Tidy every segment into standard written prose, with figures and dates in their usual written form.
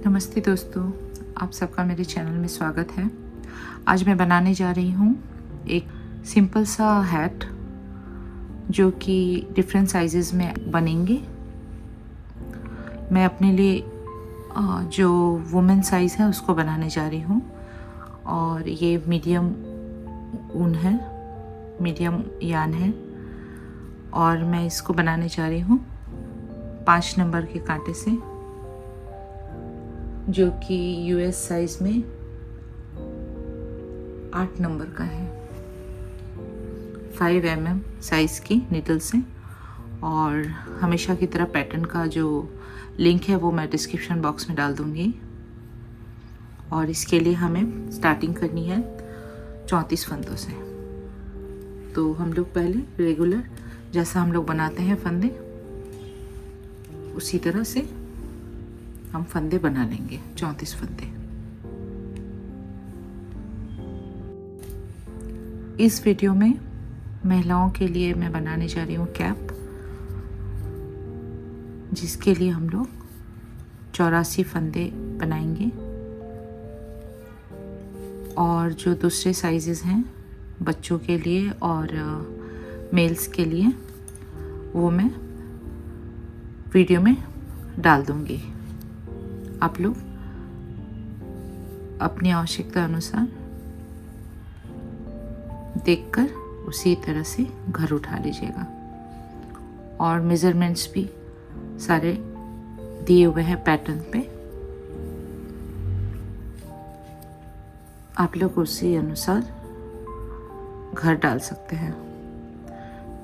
नमस्ते दोस्तों, आप सबका मेरे चैनल में स्वागत है। आज मैं बनाने जा रही हूँ एक सिंपल सा हैट जो कि डिफरेंट साइजेस में बनेंगे। मैं अपने लिए जो वुमेन साइज़ है उसको बनाने जा रही हूँ और ये मीडियम ऊन है, मीडियम यान है और मैं इसको बनाने जा रही हूँ 5 नंबर के कांटे से, जो कि यूएस साइज में 8 नंबर का है, 5 mm साइज़ की नीडल से। और हमेशा की तरह पैटर्न का जो लिंक है वो मैं डिस्क्रिप्शन बॉक्स में डाल दूँगी। और इसके लिए हमें स्टार्टिंग करनी है 34 फंदों से। तो हम लोग पहले रेगुलर जैसा हम लोग बनाते हैं फंदे, उसी तरह से हम फंदे बना लेंगे, 34 फंदे। इस वीडियो में महिलाओं के लिए मैं बनाने जा रही हूँ कैप, जिसके लिए हम लोग 84 फंदे बनाएंगे। और जो दूसरे साइजेस हैं बच्चों के लिए और मेल्स के लिए, वो मैं वीडियो में डाल दूँगी। आप लोग अपनी आवश्यकता अनुसार देखकर उसी तरह से घर उठा लीजिएगा। और मेजरमेंट्स भी सारे दिए हुए हैं पैटर्न पे, आप लोग उसी अनुसार घर डाल सकते हैं।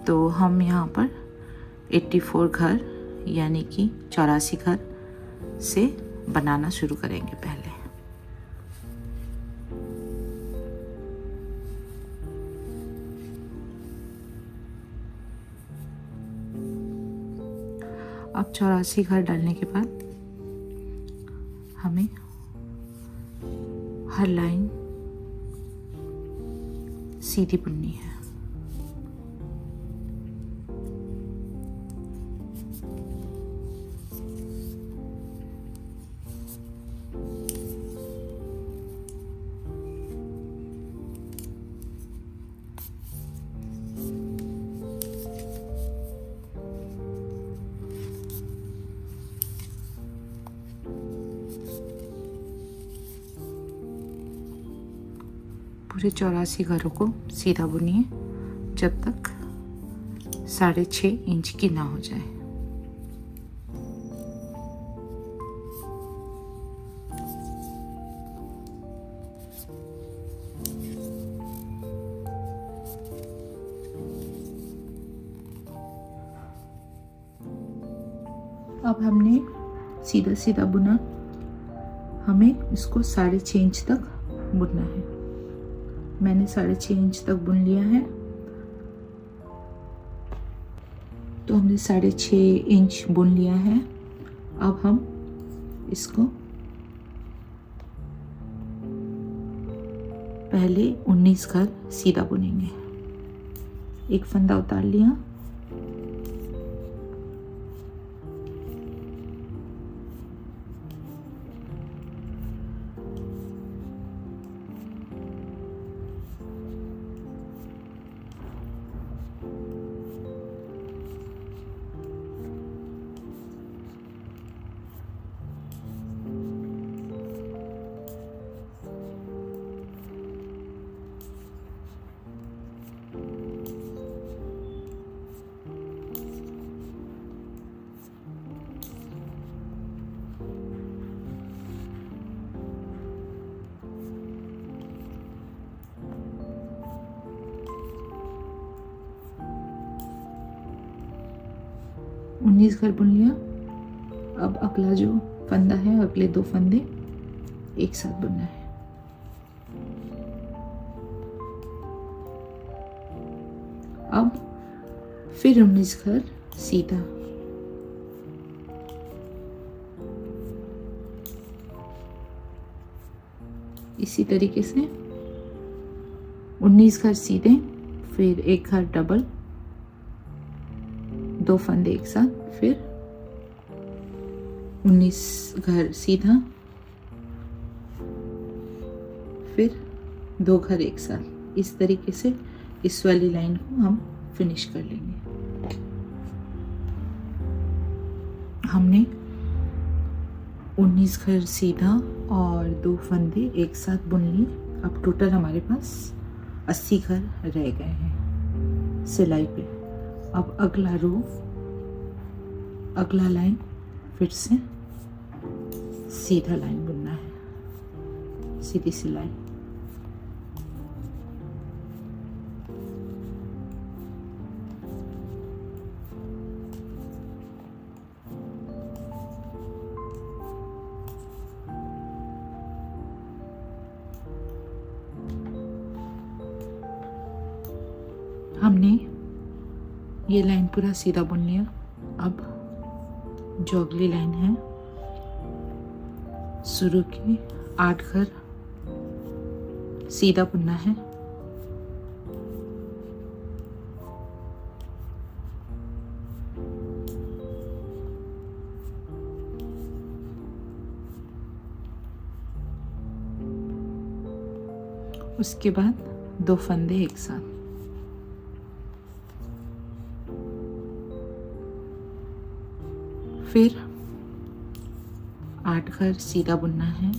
तो हम यहाँ पर 84 घर यानी कि 84 घर से बनाना शुरू करेंगे। पहले अब 84 घर डालने के बाद हमें हर लाइन सीधी बुननी है। पूरे 84 घरों को सीधा बुनिए जब तक 6.5 इंच की ना हो जाए। अब हमने सीधा सीधा बुना, हमें इसको 6.5 इंच तक बुनना है। मैंने 6.5 इंच तक बुन लिया है। तो हमने 6.5 इंच बुन लिया है। अब हम इसको पहले 19 घर सीधा बुनेंगे। एक फंदा उतार लिया, उन्नीस घर बुन लिया। अब अगला जो फंदा है, अगले 2 फंदे एक साथ बुनना है। अब फिर 19 घर सीधा, इसी तरीके से 19 घर सीधे, फिर एक घर डबल, 2 फंदे एक साथ, फिर 19 घर सीधा फिर 2 घर एक साथ। इस तरीके से इस वाली लाइन को हम फिनिश कर लेंगे। हमने 19 घर सीधा और 2 फंदे एक साथ बुन लिए। अब टोटल हमारे पास 80 घर रह गए हैं सिलाई पे। अब अगला रो, अगला लाइन फिर से सीधा लाइन बुनना है, सीधी सिलाई। हमने ये लाइन पूरा सीधा बुन लिया। अब जो अगली लाइन है, शुरू की 8 घर सीधा बुनना है। उसके बाद 2 फंदे एक साथ। फिर 8 घर सीधा बुनना है।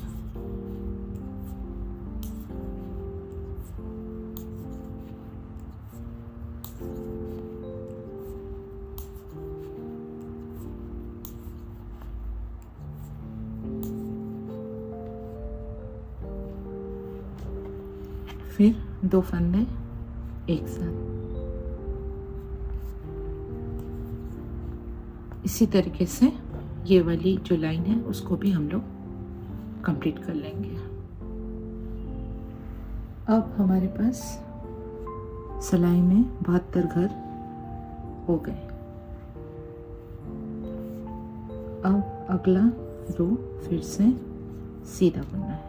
फिर 2 फंदे एक साथ। इसी तरीके से ये वाली जो लाइन है उसको भी हम लोग कंप्लीट कर लेंगे। अब हमारे पास सिलाई में 72 घर हो गए। अब अगला रो फिर से सीधा बुनना है।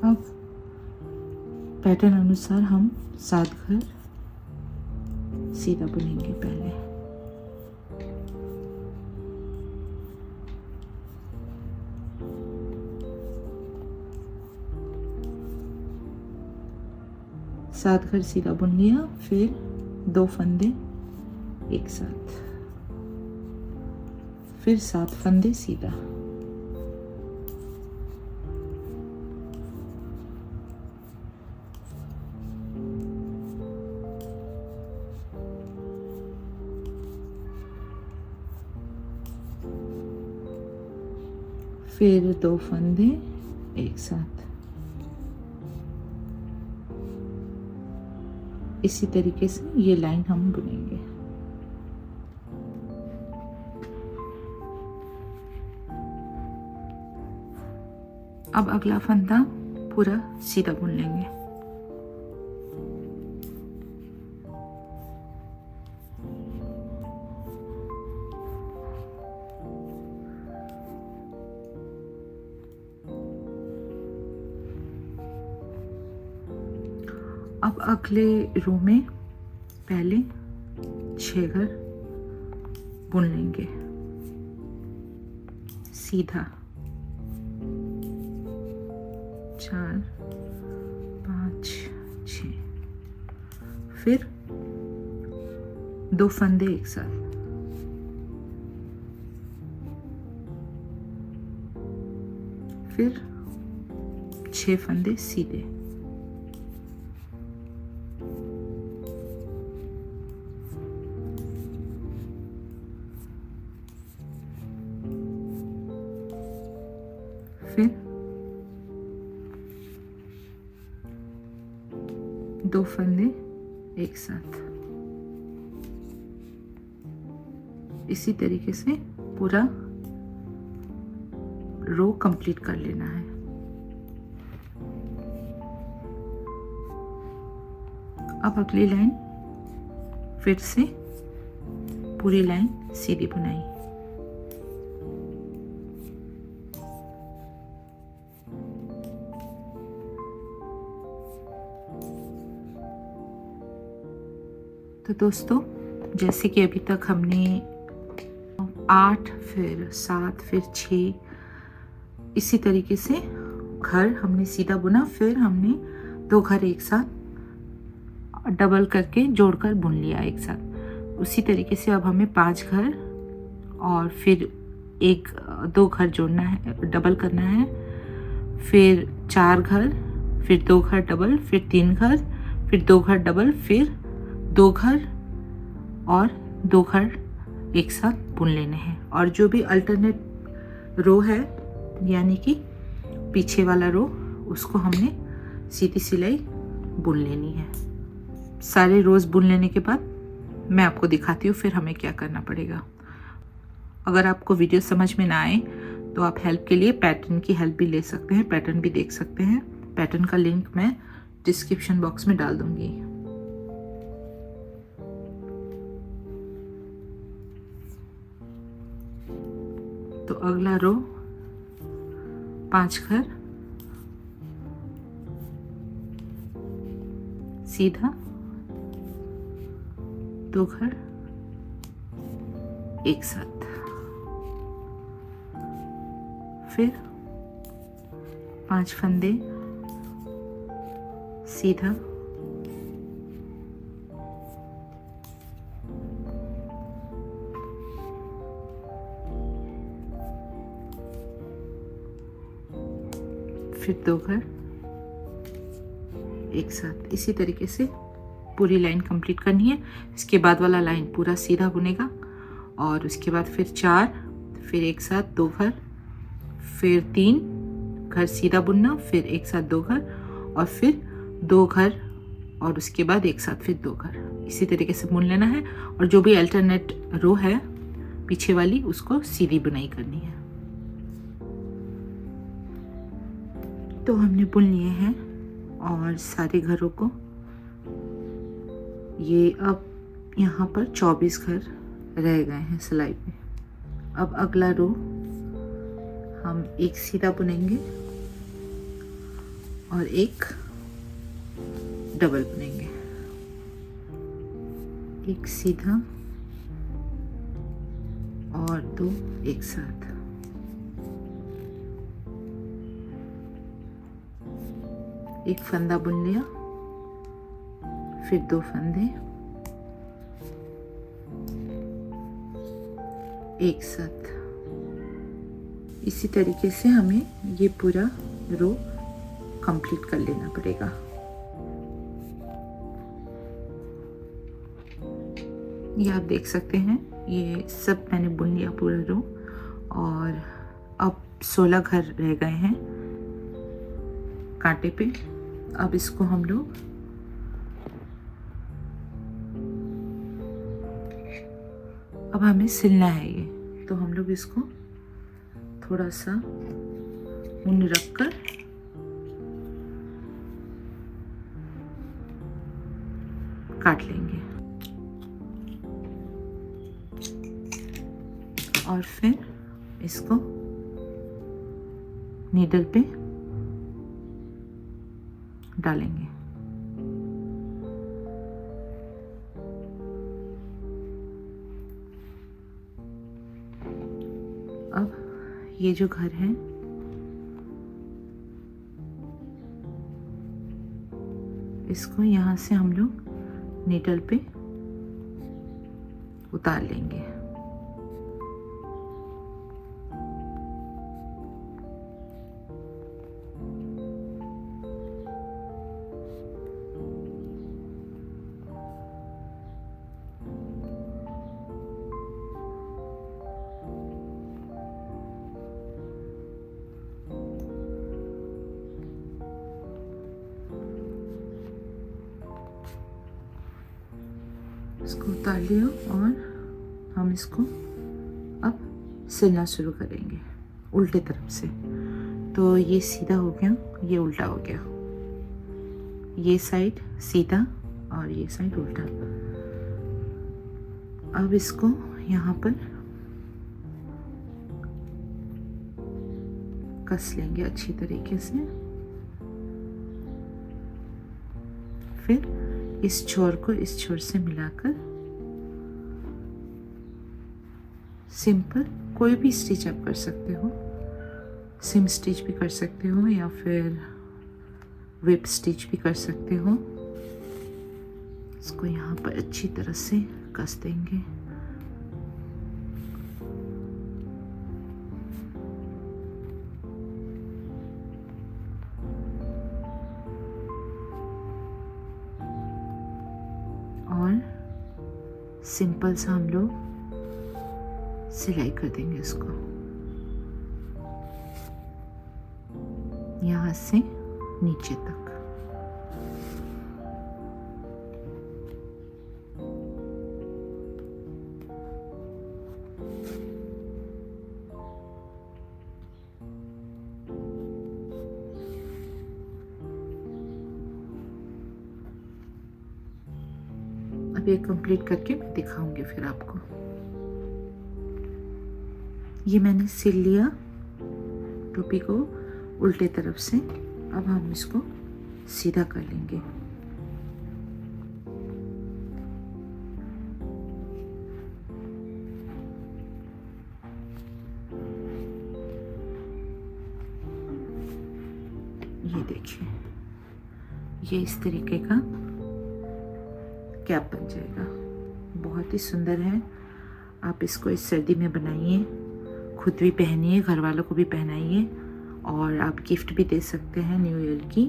अब पैटर्न अनुसार हम 7 घर सीधा बुनेंगे पहले। सात घर सीधा बुन लिया। फिर 2 फंदे एक साथ। फिर 7 फंदे सीधा। फिर 2 फंदे एक साथ। इसी तरीके से ये लाइन हम बुनेंगे। अब अगला फंदा पूरा सीधा बुन लेंगे। अब अगले रो में पहले 6 घर बुन लेंगे सीधा। 4 5 6। फिर 2 फंदे एक साथ। फिर 6 फंदे सीधे। फिर 2 फंदे एक साथ। इसी तरीके से पूरा रो कंप्लीट कर लेना है। अब अगली लाइन फिर से पूरी लाइन सीधी बुनाई। तो दोस्तों, जैसे कि अभी तक हमने 8 फिर 7 फिर 6 इसी तरीके से घर हमने सीधा बुना, फिर हमने 2 घर एक साथ डबल करके जोड़कर बुन लिया एक साथ। उसी तरीके से अब हमें 5 घर और फिर 2 घर जोड़ना है, डबल करना है, फिर 4 घर, फिर 2 घर डबल, फिर 3 घर, फिर 2 घर डबल, फिर 2 घर और 2 घर एक साथ बुन लेने हैं। और जो भी अल्टरनेट रो है यानी कि पीछे वाला रो, उसको हमने सीधी सिलाई बुन लेनी है। सारे रोज बुन लेने के बाद मैं आपको दिखाती हूँ फिर हमें क्या करना पड़ेगा। अगर आपको वीडियो समझ में ना आए तो आप हेल्प के लिए पैटर्न की हेल्प भी ले सकते हैं, पैटर्न भी देख सकते हैं। पैटर्न का लिंक मैं डिस्क्रिप्शन बॉक्स में डाल दूंगी। तो अगला रो 5 घर सीधा, 2 घर एक साथ, फिर 5 फंदे सीधा, फिर 2 घर एक साथ। इसी तरीके से पूरी लाइन कंप्लीट करनी है। इसके बाद वाला लाइन पूरा सीधा बुनेगा और उसके बाद फिर 4, फिर एक साथ 2 घर, फिर 3 घर सीधा बुनना, फिर एक साथ 2 घर और फिर 2 घर और उसके बाद एक साथ फिर 2 घर। इसी तरीके से बुन लेना है। और जो भी अल्टरनेट रो है पीछे वाली, उसको सीधी बुनाई करनी है। तो हमने बुन लिए हैं और सारे घरों को। ये अब यहाँ पर 24 घर रह गए हैं सिलाई पे। अब अगला रो हम एक सीधा बुनेंगे और एक डबल बुनेंगे। एक सीधा और 2 एक साथ। एक फंदा बुन लिया, फिर 2 फंदे एक साथ। इसी तरीके से हमें ये पूरा रो कंप्लीट कर लेना पड़ेगा। ये आप देख सकते हैं, ये सब मैंने बुन लिया पूरा रो। और अब 16 घर रह गए हैं कांटे पे। अब इसको हम लोग अब हमें सिलना है ये, तो हम लोग इसको थोड़ा सा ऊन रखकर काट लेंगे और फिर इसको नीडल पे डालेंगे। अब ये जो घर है इसको यहाँ से हम लोग नीडल पे उतार लेंगे। इसको उतार लिया और हम इसको अब सिलना शुरू करेंगे उल्टे तरफ से। तो ये सीधा हो गया, ये उल्टा हो गया, ये साइड सीधा और ये साइड उल्टा। अब इसको यहाँ पर कस लेंगे अच्छी तरीके से। फिर इस छोर को इस छोर से मिलाकर सिंपल कोई भी स्टिच आप कर सकते हो, सिम स्टिच भी कर सकते हो या फिर विप स्टिच भी कर सकते हो। इसको यहाँ पर अच्छी तरह से कस देंगे। और सिंपल सा हम लोग सिलाई कर देंगे इसको यहाँ से नीचे तक। अब ये कंप्लीट करके मैं दिखाऊंगी फिर आपको। ये मैंने सिल लिया टोपी को उल्टे तरफ से। अब हम इसको सीधा कर लेंगे। ये देखिए, ये इस तरीके का कैप बन जाएगा। बहुत ही सुंदर है। आप इसको इस सर्दी में बनाइए, खुद भी पहनिए, घर वालों को भी पहनाइए और आप गिफ्ट भी दे सकते हैं न्यू ईयर की।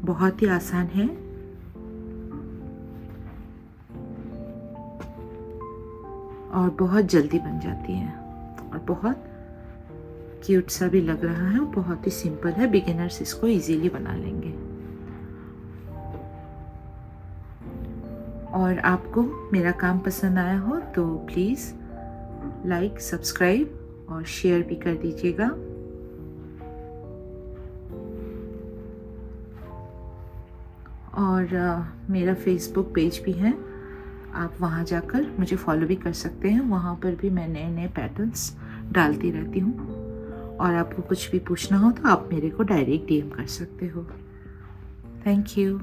बहुत ही आसान है और बहुत जल्दी बन जाती है और बहुत क्यूट सा भी लग रहा है। बहुत ही सिंपल है, बिगिनर्स इसको इजीली बना लेंगे। और आपको मेरा काम पसंद आया हो तो प्लीज़ लाइक, सब्सक्राइब और शेयर भी कर दीजिएगा। और मेरा फेसबुक पेज भी है, आप वहाँ जाकर मुझे फॉलो भी कर सकते हैं। वहाँ पर भी मैं नए नए पैटर्न्स डालती रहती हूँ और आपको कुछ भी पूछना हो तो आप मेरे को डायरेक्ट DM कर सकते हो। Thank you.